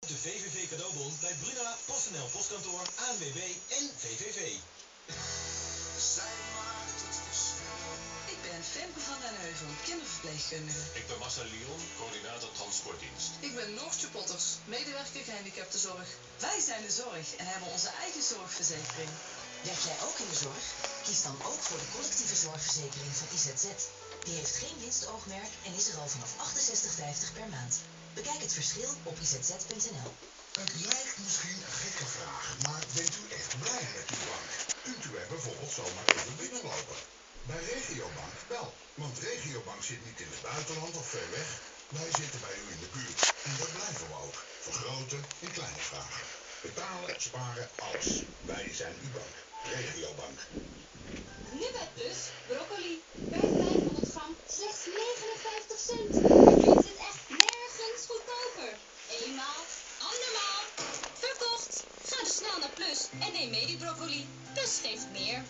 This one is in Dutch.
De VVV cadeaubon bij Bruna, PostNL Postkantoor, ANWB en VVV. Zij maakt het verschil. Ik ben Femke van den Heuvel, kinderverpleegkundige. Ik ben Marcel Lyon, coördinator transportdienst. Ik ben Noortje Potters, medewerker gehandicaptenzorg. Wij zijn de zorg en hebben onze eigen zorgverzekering. Werk jij ook in de zorg? Kies dan ook voor de collectieve zorgverzekering van IZZ. Die heeft geen winstoogmerk en is er al vanaf 68,50 per maand. Bekijk het verschil op izz.nl. Het lijkt misschien een gekke vraag, maar bent u echt blij met uw bank? Kunt u er bijvoorbeeld zomaar even binnenlopen? Bij Regiobank wel, want Regiobank zit niet in het buitenland of ver weg. Wij zitten bij u in de buurt en dat blijven we ook. Voor grote en kleine vragen. Betalen, sparen, alles. Wij zijn uw bank. Regiobank. Nu bij Plus, broccoli, per 500 gram, slechts 59 cent. Je vindt het echt nergens goedkoper. Eenmaal, andermaal, verkocht. Ga dus snel naar Plus en neem mee die broccoli. Plus geeft meer.